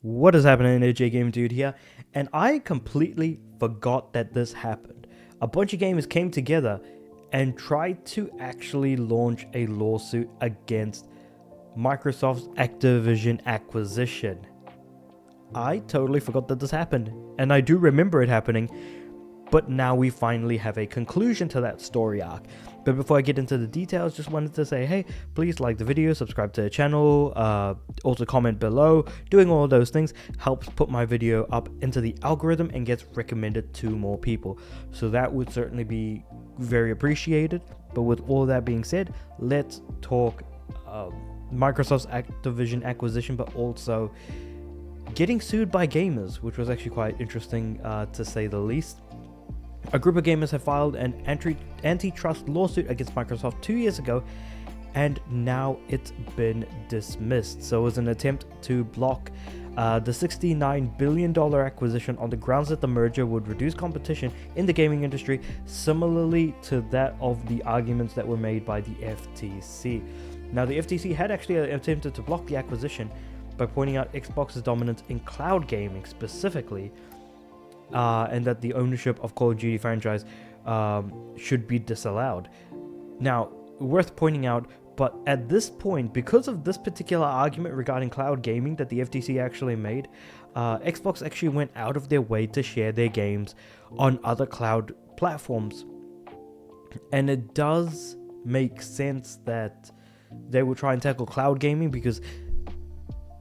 What is happening? AJ Game Dude here, and I completely forgot that this happened. A bunch of gamers came together and tried to actually launch a lawsuit against Microsoft's Activision acquisition. I totally forgot that this happened, and I do remember it happening, but now we finally have a conclusion to that story arc. But before I get into the details, just wanted to say, hey, please like the video, subscribe to the channel, also comment below. Doing all those things helps put my video up into the algorithm and gets recommended to more people. So that would certainly be very appreciated. But with all that being said, let's talk Microsoft's Activision acquisition, but also getting sued by gamers, which was actually quite interesting to say the least. A group of gamers have filed an antitrust lawsuit against Microsoft 2 years ago, and now it's been dismissed. So it was an attempt to block the $69 billion acquisition on the grounds that the merger would reduce competition in the gaming industry, similarly to that of the arguments that were made by the FTC. Now, the FTC had actually attempted to block the acquisition by pointing out Xbox's dominance in cloud gaming specifically, and that the ownership of Call of Duty franchise should be disallowed. Now, worth pointing out, but at this point, because of this particular argument regarding cloud gaming that the FTC actually made, Xbox actually went out of their way to share their games on other cloud platforms. And it does make sense that they will try and tackle cloud gaming, because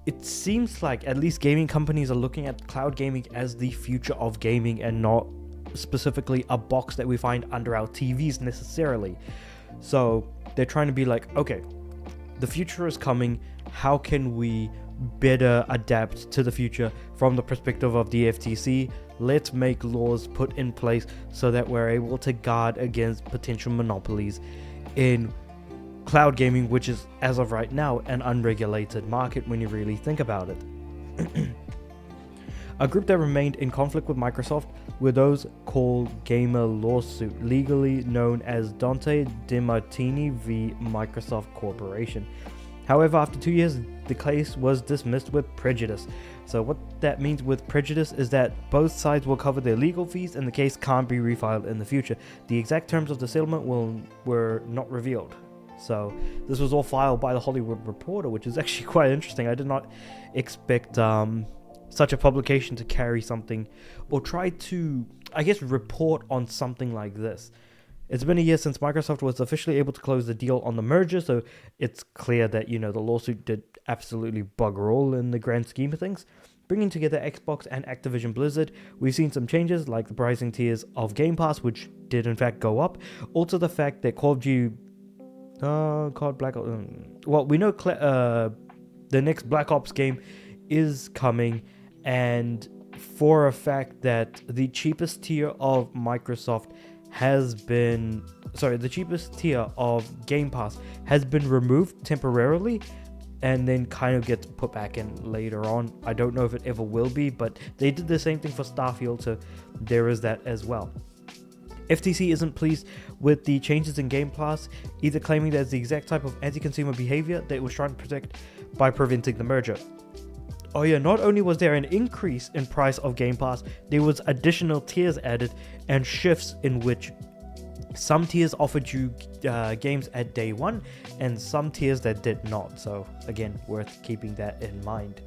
it seems like at least gaming companies are looking at cloud gaming as the future of gaming and not specifically a box that we find under our TVs necessarily. So they're trying to be like, okay, the future is coming. How can we better adapt to the future from the perspective of the FTC? Let's make laws put in place so that we're able to guard against potential monopolies in cloud gaming, which is, as of right now, an unregulated market when you really think about it. A group that remained in conflict with Microsoft were those called Gamer Lawsuit, legally known as Dante DiMartini v. Microsoft Corporation. However, after 2 years, the case was dismissed with prejudice. So what that means with prejudice is that both sides will cover their legal fees and the case can't be refiled in the future. The exact terms of the settlement were not revealed. So this was all filed by the Hollywood Reporter, which is actually quite interesting. I did not expect such a publication to carry something or try to, I guess, report on something like this. It's been a year since Microsoft was officially able to close the deal on the merger, so it's clear that, the lawsuit did absolutely bugger all in the grand scheme of things. Bringing together Xbox and Activision Blizzard, we've seen some changes like the pricing tiers of Game Pass, which did in fact go up. Also the fact that Call of Duty COD Black Ops. Well, we know the next Black Ops game is coming, and for a fact that the cheapest tier of Microsoft the cheapest tier of Game Pass has been removed temporarily, and then kind of gets put back in later on. I don't know if it ever will be, but they did the same thing for Starfield, so there is that as well. FTC isn't pleased with the changes in Game Pass, either claiming that it's the exact type of anti-consumer behavior that it was trying to protect by preventing the merger. Oh yeah, not only was there an increase in price of Game Pass, there was additional tiers added and shifts in which some tiers offered you games at day one and some tiers that did not. So again, worth keeping that in mind.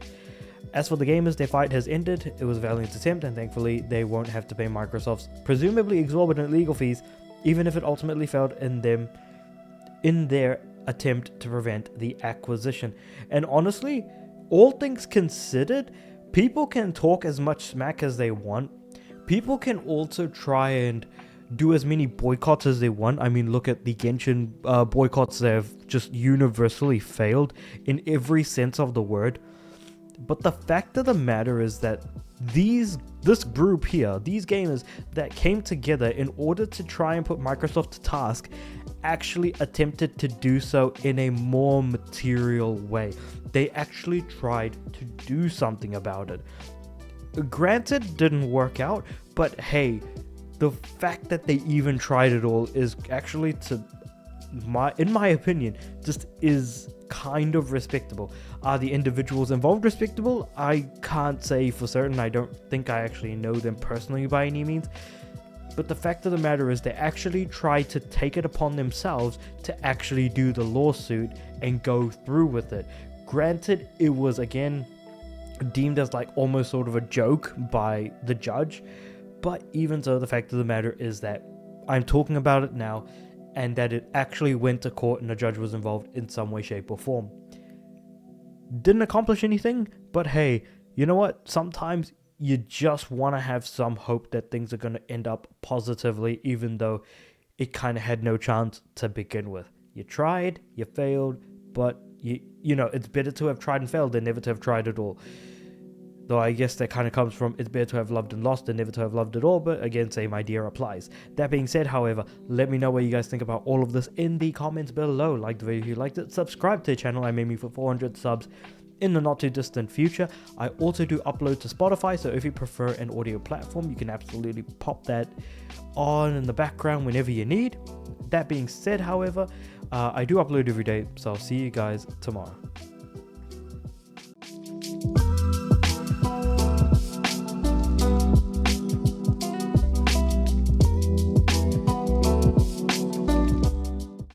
As for the gamers, their fight has ended. It was a valiant attempt, and thankfully they won't have to pay Microsoft's presumably exorbitant legal fees, even if it ultimately failed in their attempt to prevent the acquisition. And honestly, all things considered, people can talk as much smack as they want. People can also try and do as many boycotts as they want. I mean, look at the Genshin boycotts that have just universally failed in every sense of the word. But the fact of the matter is that this group here, these gamers that came together in order to try and put Microsoft to task, actually attempted to do so in a more material way. They actually tried to do something about it. Granted, didn't work out, but hey, the fact that they even tried it all is actually to in my opinion, just is kind of respectable. Are the individuals involved respectable? I can't say for certain. I don't think I actually know them personally by any means. But the fact of the matter is they actually tried to take it upon themselves to actually do the lawsuit and go through with it. Granted, it was again deemed as like almost sort of a joke by the judge, but even so, the fact of the matter is that I'm talking about it now, and that it actually went to court and the judge was involved in some way, shape, or form. Didn't accomplish anything, but hey, you know what? Sometimes you just want to have some hope that things are going to end up positively, even though it kind of had no chance to begin with. You tried, you failed, but you know, it's better to have tried and failed than never to have tried at all. Though I guess that kind of comes from it's better to have loved and lost than never to have loved at all, but again, same idea applies. That being said, however, let me know what you guys think about all of this in the comments below. Like the video if you liked it, subscribe to the channel. I'm aiming for 400 subs in the not too distant future. I also do upload to Spotify, so if you prefer an audio platform, you can absolutely pop that on in the background whenever you need. That being said, however, I do upload every day, so I'll see you guys tomorrow.